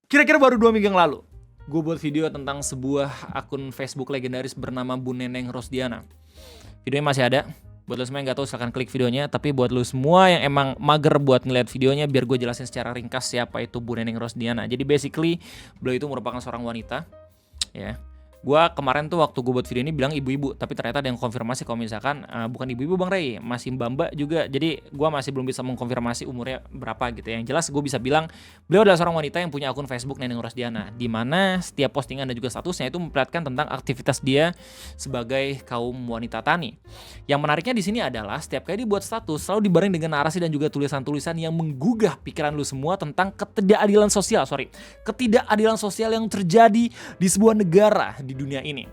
Kira-kira baru 2 minggu yang lalu, gue buat video tentang sebuah akun Facebook legendaris bernama Bu Neneng Rosdiana. Videonya masih ada. Buat lo semua yang gak tahu silahkan klik videonya. Tapi buat lo semua yang emang mager buat ngeliat videonya, biar gue jelasin secara ringkas siapa itu Bu Neneng Rosdiana. Jadi basically beliau itu merupakan seorang wanita, ya. Gua kemarin tuh waktu gue buat video ini bilang ibu-ibu, tapi ternyata ada yang konfirmasi kalau misalkan bukan ibu-ibu Bang Ray, masih mbak-mbak juga. Jadi gua masih belum bisa mengkonfirmasi umurnya berapa gitu ya. Yang jelas gue bisa bilang beliau adalah seorang wanita yang punya akun Facebook Neneng Rosdiana, di mana setiap postingan dan juga statusnya itu memperlihatkan tentang aktivitas dia sebagai kaum wanita tani. Yang menariknya di sini adalah setiap kali dia buat status selalu dibarengi dengan narasi dan juga tulisan-tulisan yang menggugah pikiran lu semua tentang ketidakadilan sosial yang terjadi di sebuah negara di dunia ini.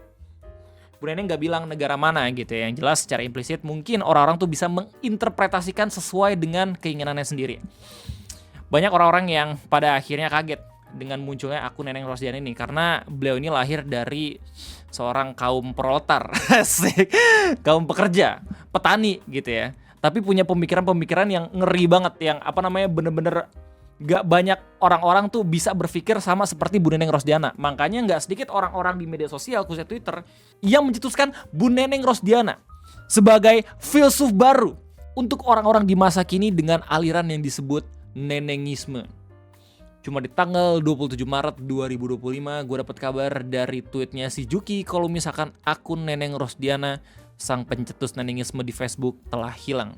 Bu Neneng gak bilang negara mana gitu ya. Yang jelas secara implisit mungkin orang-orang tuh bisa menginterpretasikan sesuai dengan keinginannya sendiri. Banyak orang-orang yang pada akhirnya kaget dengan munculnya akun Neneng Rosdiana ini, karena beliau ini lahir dari seorang kaum proletar, kaum pekerja, petani gitu ya. Tapi punya pemikiran-pemikiran yang ngeri banget, yang bener-bener gak banyak orang-orang tuh bisa berpikir sama seperti Bu Neneng Rosdiana. Makanya gak sedikit orang-orang di media sosial, khususnya Twitter, yang mencetuskan Bu Neneng Rosdiana sebagai filsuf baru untuk orang-orang di masa kini dengan aliran yang disebut nenengisme. Cuma di tanggal 27 Maret 2025 gue dapet kabar dari tweetnya si Juki kalau misalkan akun Neneng Rosdiana, sang pencetus nenengisme di Facebook, telah hilang.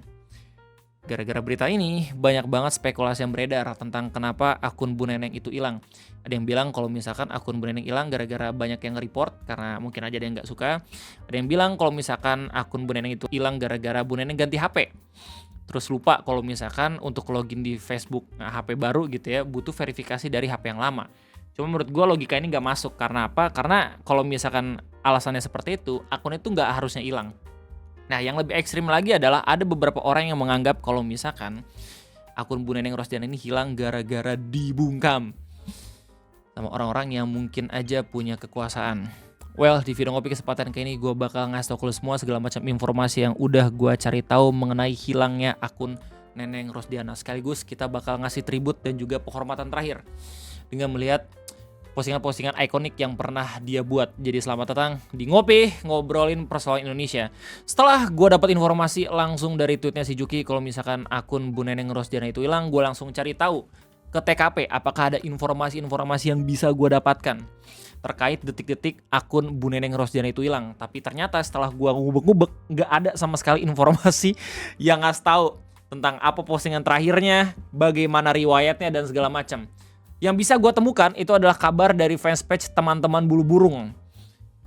Gara-gara berita ini, banyak banget spekulasi yang beredar tentang kenapa akun Bu Neneng itu hilang. Ada yang bilang kalau misalkan akun Bu Neneng hilang gara-gara banyak yang nge-report, karena mungkin aja ada yang nggak suka. Ada yang bilang kalau misalkan akun Bu Neneng itu hilang gara-gara Bu Neneng ganti HP. Terus lupa kalau misalkan untuk login di Facebook HP baru gitu ya, butuh verifikasi dari HP yang lama. Cuma menurut gue logika ini nggak masuk. Karena apa? Karena kalau misalkan alasannya seperti itu, akun itu nggak harusnya hilang. Nah, yang lebih ekstrim lagi adalah ada beberapa orang yang menganggap kalau misalkan akun Bu Neneng Rosdiana ini hilang gara-gara dibungkam sama orang-orang yang mungkin aja punya kekuasaan. Well, di video ngopi kesempatan kali ini gue bakal ngasih tau ke lu semua segala macam informasi yang udah gue cari tahu mengenai hilangnya akun Neneng Rosdiana. Sekaligus kita bakal ngasih tribut dan juga penghormatan terakhir dengan melihat postingan-postingan ikonik yang pernah dia buat. Jadi selamat datang di Ngopi, ngobrolin persoalan Indonesia. Setelah gue dapat informasi langsung dari tweetnya si Juki kalau misalkan akun Bu Neneng Rosdiana itu hilang, gue langsung cari tahu ke TKP apakah ada informasi-informasi yang bisa gue dapatkan terkait detik-detik akun Bu Neneng Rosdiana itu hilang. Tapi ternyata setelah gue ngubek-ngubek, gak ada sama sekali informasi yang ngasih tahu tentang apa postingan terakhirnya, bagaimana riwayatnya dan segala macam. Yang bisa gue temukan itu adalah kabar dari fanspage teman-teman bulu burung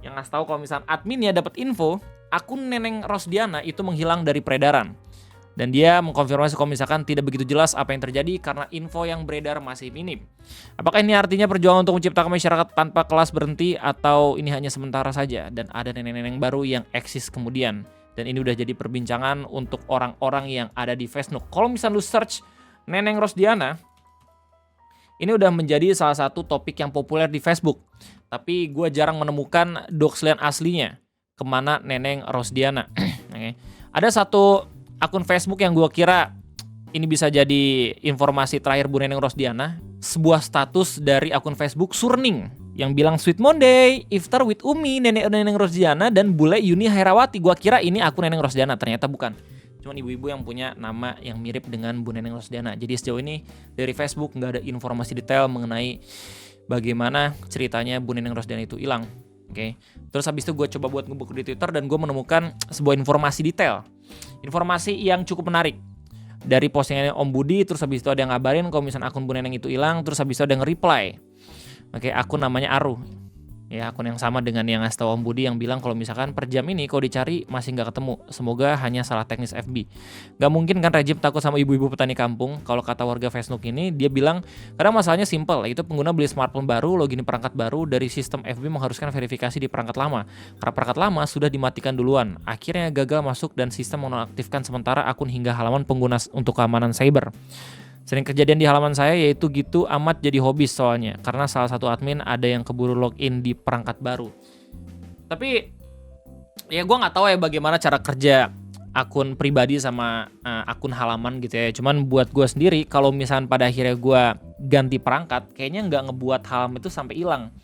yang ngasih tahu kalau misalnya adminnya dapat info akun Neneng Rosdiana itu menghilang dari peredaran, dan dia mengkonfirmasi kalau misalkan tidak begitu jelas apa yang terjadi karena info yang beredar masih minim. Apakah ini artinya perjuangan untuk menciptakan masyarakat tanpa kelas berhenti, atau ini hanya sementara saja dan ada neneng-neneng baru yang eksis kemudian? Dan ini udah jadi perbincangan untuk orang-orang yang ada di Facebook. Kalau misalnya lu search Neneng Rosdiana, ini udah menjadi salah satu topik yang populer di Facebook. Tapi gue jarang menemukan doxlian aslinya, kemana Neneng Rosdiana. Okay. Ada satu akun Facebook yang gue kira ini bisa jadi informasi terakhir Bu Neneng Rosdiana. Sebuah status dari akun Facebook Surning yang bilang Sweet Monday, Iftar with Umi, Neneng Rosdiana dan Bule Yuni Hairawati. Gue kira ini akun Neneng Rosdiana, ternyata bukan. Cuman ibu-ibu yang punya nama yang mirip dengan Bu Neneng Rosdiana. Jadi sejauh ini dari Facebook nggak ada informasi detail mengenai bagaimana ceritanya Bu Neneng Rosdiana itu hilang. Oke. Terus habis itu gue coba buat ngebuka di Twitter dan gue menemukan sebuah informasi detail. Informasi yang cukup menarik dari postingannya Om Budi. Terus habis itu ada yang ngabarin kalau misalnya akun Bu Neneng itu hilang. Terus habis itu ada yang nge-reply. Oke, akun namanya Aru. Ya, akun yang sama dengan yang ngasih tahu Om Budi yang bilang kalau misalkan per jam ini kalau dicari masih nggak ketemu. Semoga hanya salah teknis FB. Nggak mungkin kan Rajib takut sama ibu-ibu petani kampung. Kalau kata warga Facebook ini, dia bilang karena masalahnya simple, itu pengguna beli smartphone baru, login di perangkat baru, dari sistem FB mengharuskan verifikasi di perangkat lama. Karena perangkat lama sudah dimatikan duluan. Akhirnya gagal masuk dan sistem menonaktifkan sementara akun hingga halaman pengguna untuk keamanan cyber. Sering kejadian di halaman saya, yaitu gitu amat jadi hobi soalnya. Karena salah satu admin ada yang keburu login di perangkat baru. Tapi ya gue gak tahu ya bagaimana cara kerja akun pribadi sama akun halaman gitu ya. Cuman buat gue sendiri, kalau misalnya pada akhirnya gue ganti perangkat, kayaknya nggak ngebuat hal itu sampai hilang.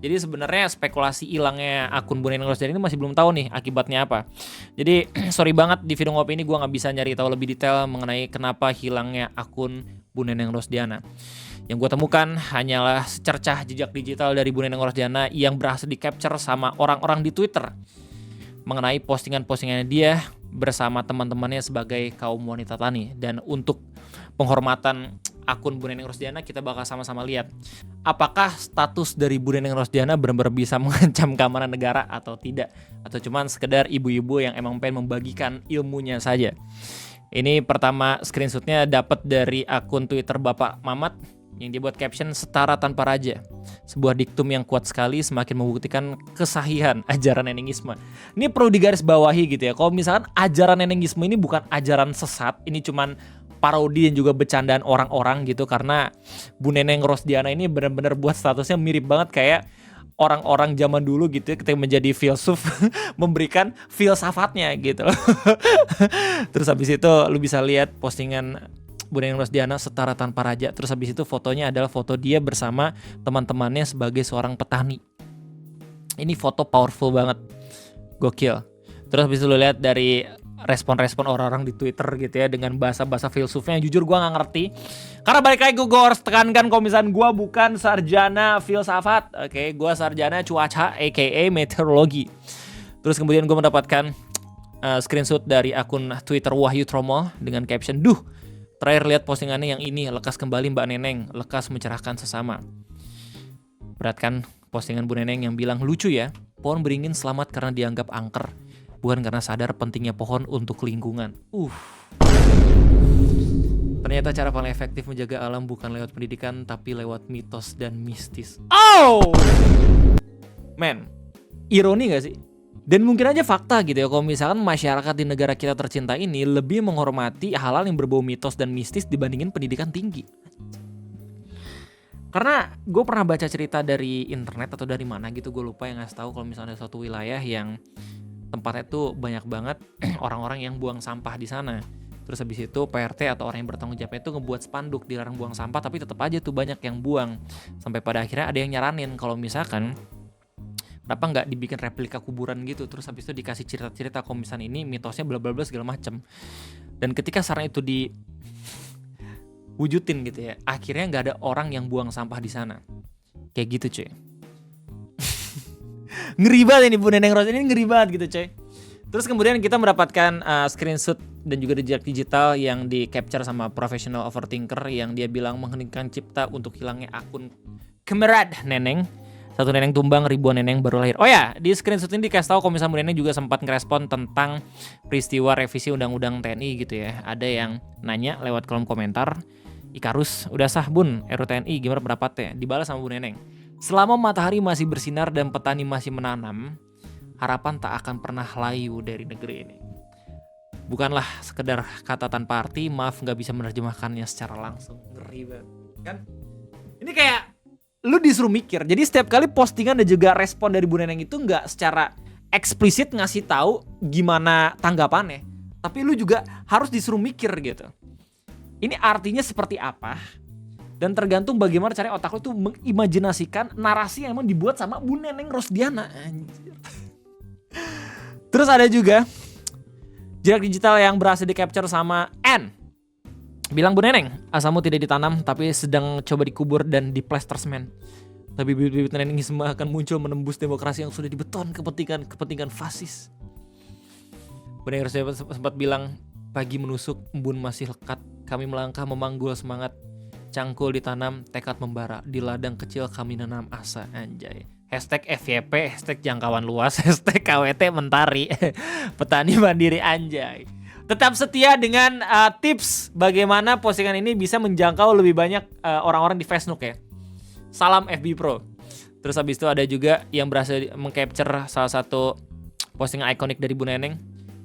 Jadi sebenarnya spekulasi hilangnya akun Bu Neneng Rosdiana ini masih belum tahu nih akibatnya apa. Jadi sorry banget di video ngopi ini gue nggak bisa nyari tahu lebih detail mengenai kenapa hilangnya akun Bu Neneng Rosdiana. Yang gue temukan hanyalah secercah jejak digital dari Bu Neneng Rosdiana yang berhasil di capture sama orang-orang di Twitter mengenai postingan-postingannya dia bersama teman-temannya sebagai kaum wanita tani. Dan untuk penghormatan akun Bu Neneng Rosdiana, kita bakal sama-sama lihat apakah status dari Bu Neneng Rosdiana benar-benar bisa mengancam keamanan negara atau tidak, atau cuman sekedar ibu-ibu yang emang pengen membagikan ilmunya saja. Ini pertama screenshotnya dapat dari akun Twitter Bapak Mamat yang dia buat caption setara tanpa raja. Sebuah diktum yang kuat sekali semakin membuktikan kesahihan ajaran nenengisme. Ini perlu digarisbawahi gitu ya. Kalau misalkan ajaran nenengisme ini bukan ajaran sesat, ini cuman parodi dan juga bercandaan orang-orang gitu, karena Bu Neneng Rosdiana ini benar-benar buat statusnya mirip banget kayak orang-orang zaman dulu gitu ya, ketika menjadi filsuf memberikan filsafatnya gitu. Terus habis itu lu bisa lihat postingan Bu Neneng Rosdiana setara tanpa raja. Terus habis itu fotonya adalah foto dia bersama teman-temannya sebagai seorang petani. Ini foto powerful banget, gokil. Terus habis itu lu lihat dari respon-respon orang-orang di Twitter gitu ya dengan bahasa-bahasa filsufnya yang jujur gue gak ngerti. Karena balik lagi gue harus tekankan kalau misalnya gue bukan sarjana filsafat, oke, gue sarjana cuaca aka meteorologi. Terus kemudian gue mendapatkan screenshot dari akun Twitter Wahyu Tromol dengan caption, "Duh, terakhir lihat postingannya yang ini, lekas kembali Mbak Neneng, lekas mencerahkan sesama." Berat kan postingan Bu Neneng yang bilang, "Lucu ya, pohon beringin selamat karena dianggap angker, bukan karena sadar pentingnya pohon untuk lingkungan." Ternyata cara paling efektif menjaga alam bukan lewat pendidikan, tapi lewat mitos dan mistis. Men, ironi gak sih? Dan mungkin aja fakta gitu ya, kalau misalkan masyarakat di negara kita tercinta ini lebih menghormati hal-hal yang berbau mitos dan mistis dibandingin pendidikan tinggi. Karena gue pernah baca cerita dari internet atau dari mana gitu, gue lupa, yang ngasih tahu kalau misalnya ada suatu wilayah yang tempatnya tuh banyak banget orang-orang yang buang sampah di sana. Terus habis itu PRT atau orang yang bertanggung jawab itu ngebuat spanduk dilarang buang sampah, tapi tetap aja tuh banyak yang buang. Sampai pada akhirnya ada yang nyaranin kalau misalkan kenapa nggak dibikin replika kuburan gitu, terus habis itu dikasih cerita-cerita kalau misalnya ini mitosnya bla bla bla segala macem. Dan ketika saran itu diwujudin gitu ya, akhirnya nggak ada orang yang buang sampah di sana. Kayak gitu cuy. Ngeri banget ini Bu Neneng Rosdiana, ini ngeri banget gitu coy. Terus kemudian kita mendapatkan screenshot dan juga jejak digital yang di capture sama professional overthinker yang dia bilang mengheningkan cipta untuk hilangnya akun Kemerad Neneng. Satu neneng tumbang, ribuan neneng baru lahir. Oh ya, di screenshot ini dikasih tahu kalau misalnya Bu Neneng juga sempat ngerespon tentang peristiwa revisi undang-undang TNI gitu ya. Ada yang nanya lewat kolom komentar, "Ikarus, udah sah Bun, RUU TNI gimana pendapatnya?" Dibalas sama Bu Neneng, "Selama matahari masih bersinar dan petani masih menanam, harapan tak akan pernah layu dari negeri ini." Bukanlah sekedar kata tanpa arti, maaf gak bisa menerjemahkannya secara langsung. Ngeri banget kan? Ini kayak lu disuruh mikir. Jadi setiap kali postingan dan juga respon dari Bu Neneng itu gak secara eksplisit ngasih tahu gimana tanggapannya, tapi lu juga harus disuruh mikir gitu. Ini artinya seperti apa? Dan tergantung bagaimana cara otak lu tuh mengimajinasikan narasi yang emang dibuat sama Bu Neneng Rosdiana. Anjir. Terus ada juga jejak digital yang berhasil di capture sama N. Bilang, "Bu Neneng, asamu tidak ditanam tapi sedang coba dikubur dan diplester semen. Tapi bibit-bibit nenengisme akan muncul menembus demokrasi yang sudah dibeton kepentingan fasis." Bu Neneng Rosdiana sempat bilang, "Pagi menusuk, embun masih lekat. Kami melangkah memanggul semangat. Cangkul ditanam, tekad membara. Di ladang kecil kami nanam asa." Anjay. Hashtag FYP, hashtag jangkauan luas, hashtag KWT Mentari. Petani mandiri anjay. Tetap setia dengan tips bagaimana postingan ini bisa menjangkau lebih banyak orang-orang di Facebook ya. Salam FB Pro. Terus habis itu ada juga yang berhasil mengcapture salah satu postingan ikonik dari Bu Neneng.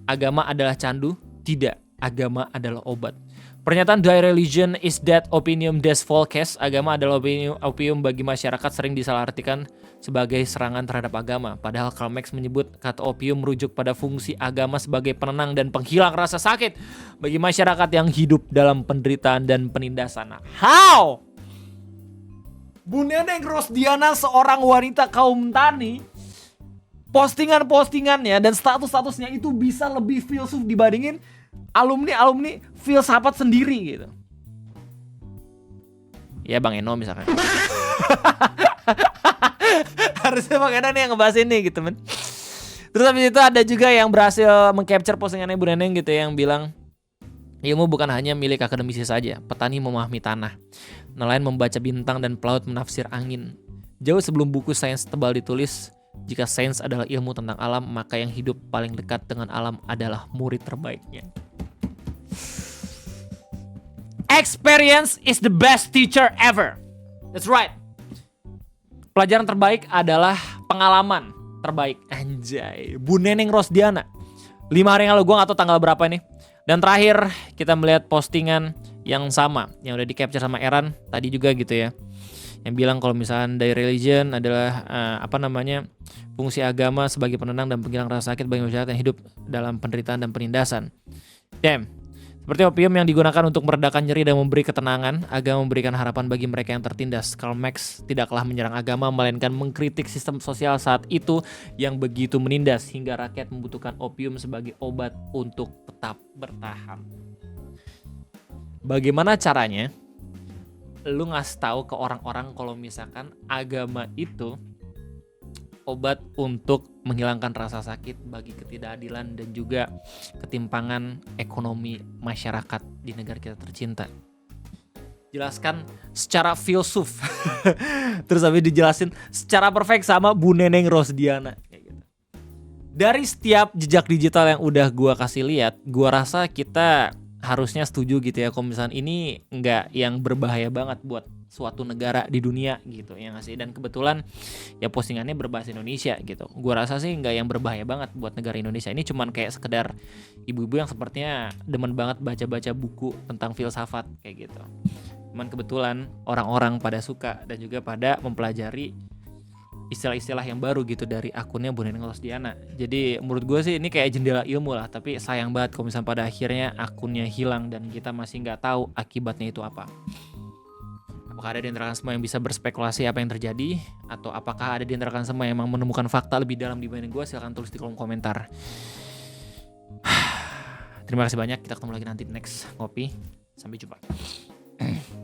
"Agama adalah candu, tidak. Agama adalah obat." Pernyataan "The religion is that opium des volkes." Agama adalah opium bagi masyarakat sering disalahartikan sebagai serangan terhadap agama. Padahal Karl Marx menyebut kata opium merujuk pada fungsi agama sebagai penenang dan penghilang rasa sakit bagi masyarakat yang hidup dalam penderitaan dan penindasan. How? Bu Neneng Rosdiana, seorang wanita kaum tani, postingan-postingannya dan status-statusnya itu bisa lebih filsuf dibandingin alumni filsafat sendiri gitu. Ya Bang Eno misalkan. Harusnya Bang Eno nih yang ngebahas ini gitu men. Terus habis itu ada juga yang berhasil mengcapture postingannya Bu Neneng gitu yang bilang, ilmu bukan hanya milik akademisi saja, petani memahami tanah, nelayan membaca bintang dan pelaut menafsir angin. Jauh sebelum buku sains tebal ditulis, jika sains adalah ilmu tentang alam, maka yang hidup paling dekat dengan alam adalah murid terbaiknya. Experience is the best teacher ever. That's right. Pelajaran terbaik adalah pengalaman terbaik. Anjay. Bu Neneng Rosdiana. 5 hari yang lalu, gue gak tahu tanggal berapa nih. Dan terakhir kita melihat postingan yang sama, yang udah di capture sama Eran tadi juga gitu ya. Yang bilang kalau misalnya dari religion adalah fungsi agama sebagai penenang dan penghilang rasa sakit bagi masyarakat yang hidup dalam penderitaan dan penindasan. Damn. Seperti opium yang digunakan untuk meredakan nyeri dan memberi ketenangan, agama memberikan harapan bagi mereka yang tertindas. Karl Marx tidaklah menyerang agama, melainkan mengkritik sistem sosial saat itu yang begitu menindas, hingga rakyat membutuhkan opium sebagai obat untuk tetap bertahan. Bagaimana caranya lu ngasih tahu ke orang-orang kalau misalkan agama itu obat untuk menghilangkan rasa sakit bagi ketidakadilan dan juga ketimpangan ekonomi masyarakat di negara kita tercinta? Jelaskan secara filsuf. Terus habis dijelasin secara perfect sama Bu Neneng Rosdiana kayak gitu. Dari setiap jejak digital yang udah gua kasih lihat, gua rasa kita harusnya setuju gitu ya kalau misalnya ini enggak yang berbahaya banget buat suatu negara di dunia gitu ya nggak sih. Dan kebetulan ya postingannya berbahasa Indonesia gitu. Gua rasa sih nggak yang berbahaya banget buat negara Indonesia. Ini cuman kayak sekedar ibu-ibu yang sepertinya demen banget baca-baca buku tentang filsafat kayak gitu. Cuman kebetulan orang-orang pada suka dan juga pada mempelajari istilah-istilah yang baru gitu dari akunnya Bu Neneng Rosdiana. Jadi menurut gue sih ini kayak jendela ilmu lah. Tapi sayang banget kalau misalnya pada akhirnya akunnya hilang dan kita masih nggak tahu akibatnya itu apa. Apakah ada di antara kalian semua yang bisa berspekulasi apa yang terjadi? Atau apakah ada di antara kalian semua yang emang menemukan fakta lebih dalam dibanding gue? Silahkan tulis di kolom komentar. Terima kasih banyak. Kita ketemu lagi nanti next ngopi. Sampai jumpa.